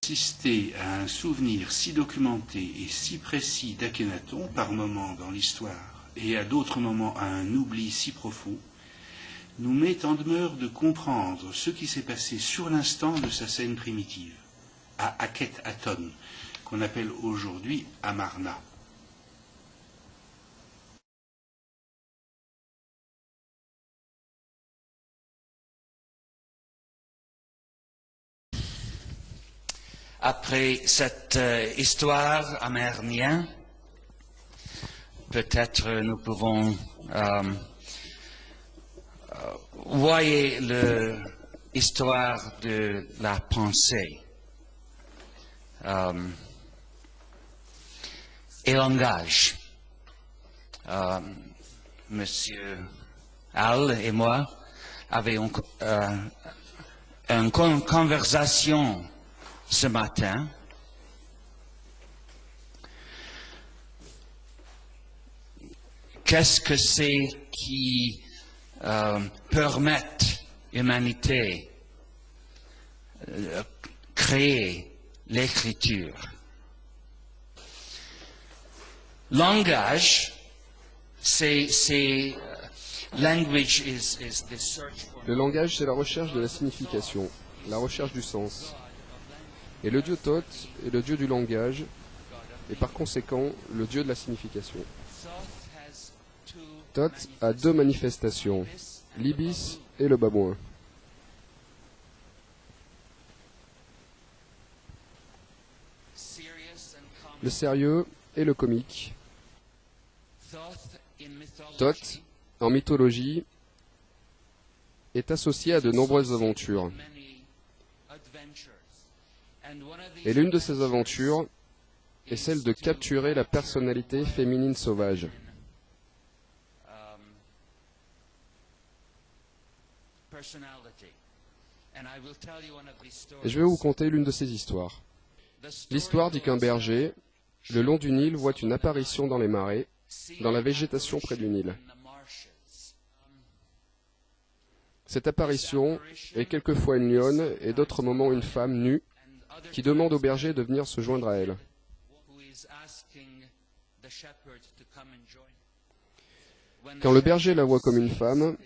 Assister à un souvenir si documenté et si précis d'Akhenaton par moments dans l'histoire et à d'autres moments à un oubli si profond, nous met en demeure de comprendre ce qui s'est passé sur l'instant de sa scène primitive, à Akhet-Aton, qu'on appelle aujourd'hui Amarna. Après cette histoire amérindienne, peut-être nous pouvons voir l'histoire de la pensée et langage. Monsieur Al et moi avions une conversation ce matin. Qu'est-ce que c'est qui permet l'humanité de créer l'écriture? Langage, le langage, c'est la recherche de la signification, la recherche du sens. Et le dieu Thoth est le dieu du langage, et par conséquent, le dieu de la signification. Thoth a deux manifestations, l'ibis et le babouin. Le sérieux et le comique. Thoth, en mythologie, est associé à de nombreuses aventures. Et l'une de ces aventures est celle de capturer la personnalité féminine sauvage. Et je vais vous conter l'une de ces histoires. L'histoire dit qu'un berger, le long du Nil, voit une apparition dans les marais, dans la végétation près du Nil. Cette apparition est quelquefois une lionne et d'autres moments une femme nue qui demande au berger de venir se joindre à elle. Quand le berger la voit comme une femme,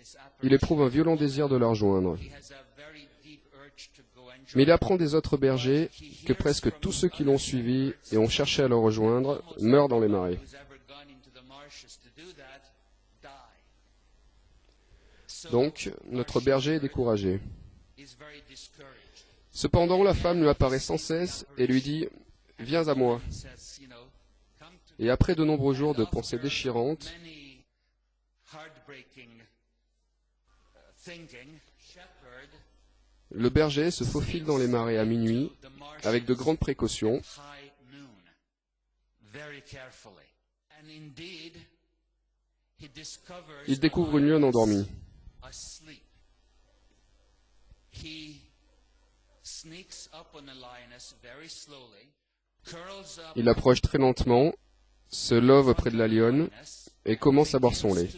il éprouve un violent désir de la rejoindre. Mais il apprend des autres bergers que presque tous ceux qui l'ont suivi et ont cherché à le rejoindre meurent dans les marais. Donc, notre berger est découragé. Cependant, la femme lui apparaît sans cesse et lui dit « Viens à moi ». Et après de nombreux jours de pensées déchirantes, le berger se faufile dans les marais à minuit avec de grandes précautions. Il découvre une lionne endormie. Il approche très lentement, se love près de la lionne et commence à boire son lait.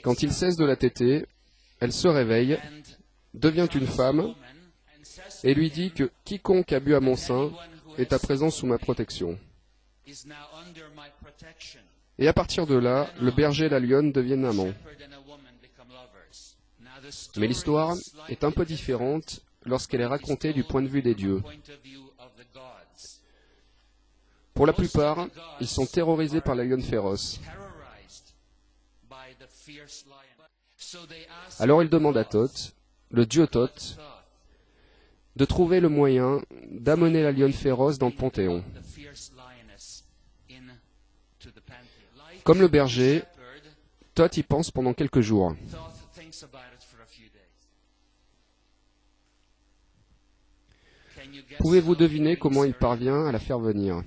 Quand il cesse de la téter, elle se réveille, devient une femme et lui dit que quiconque a bu à mon sein est à présent sous ma protection. Et à partir de là, le berger et la lionne deviennent amants. Mais l'histoire est un peu différente lorsqu'elle est racontée du point de vue des dieux. Pour la plupart, ils sont terrorisés par la lionne féroce. Alors ils demandent à Thoth, le dieu Thoth, de trouver le moyen d'amener la lionne féroce dans le Panthéon. Comme le berger, Thoth y pense pendant quelques jours. Pouvez-vous deviner comment il parvient à la faire venir?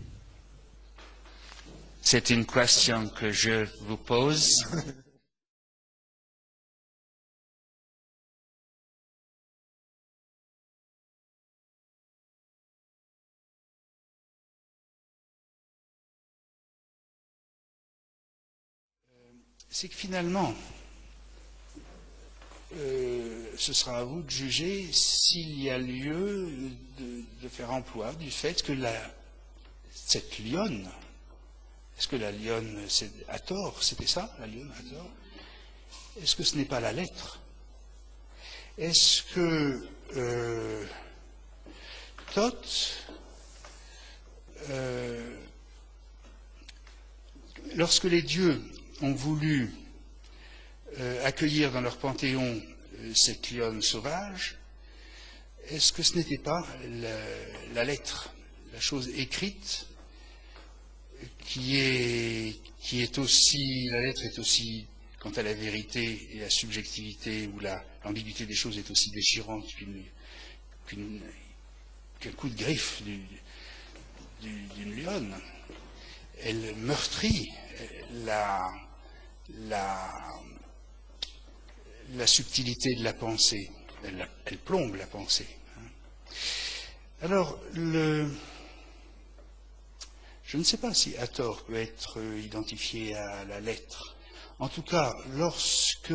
C'est une question que je vous pose. C'est que finalement, ce sera à vous de juger s'il y a lieu de faire emploi du fait que cette lionne, est-ce que la lionne, c'est Hathor, c'était ça, la lionne Hathor? Est-ce que ce n'est pas la lettre? Est-ce que Thoth, lorsque les dieux ont voulu accueillir dans leur panthéon cette lionne sauvage, est-ce que ce n'était pas la lettre, la chose écrite, qui est aussi, la lettre est aussi, quant à la vérité et la subjectivité ou l'ambiguïté des choses, est aussi déchirante qu'un coup de griffe d'une lionne. Elle meurtrit la subtilité de la pensée. Elle plombe la pensée. Alors, je ne sais pas si Hathor peut être identifié à la lettre. En tout cas, lorsque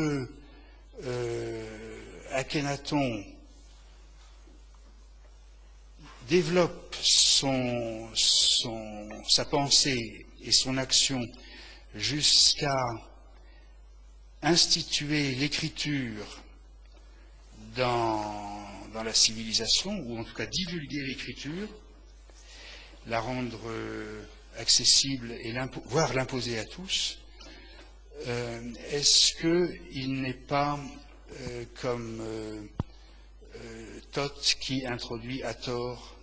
Akhenaton développe sa pensée et son action jusqu'à instituer l'écriture dans la civilisation, ou en tout cas divulguer l'écriture, la rendre accessible et voire l'imposer à tous, est-ce qu'il n'est pas comme Thoth qui introduit Hathor,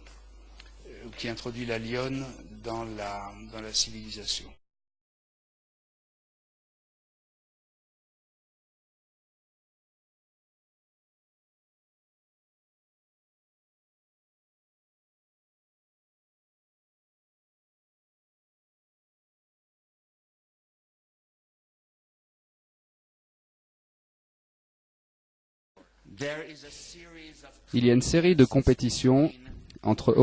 qui introduit la lionne dans la civilisation? Il y a une série de compétitions entre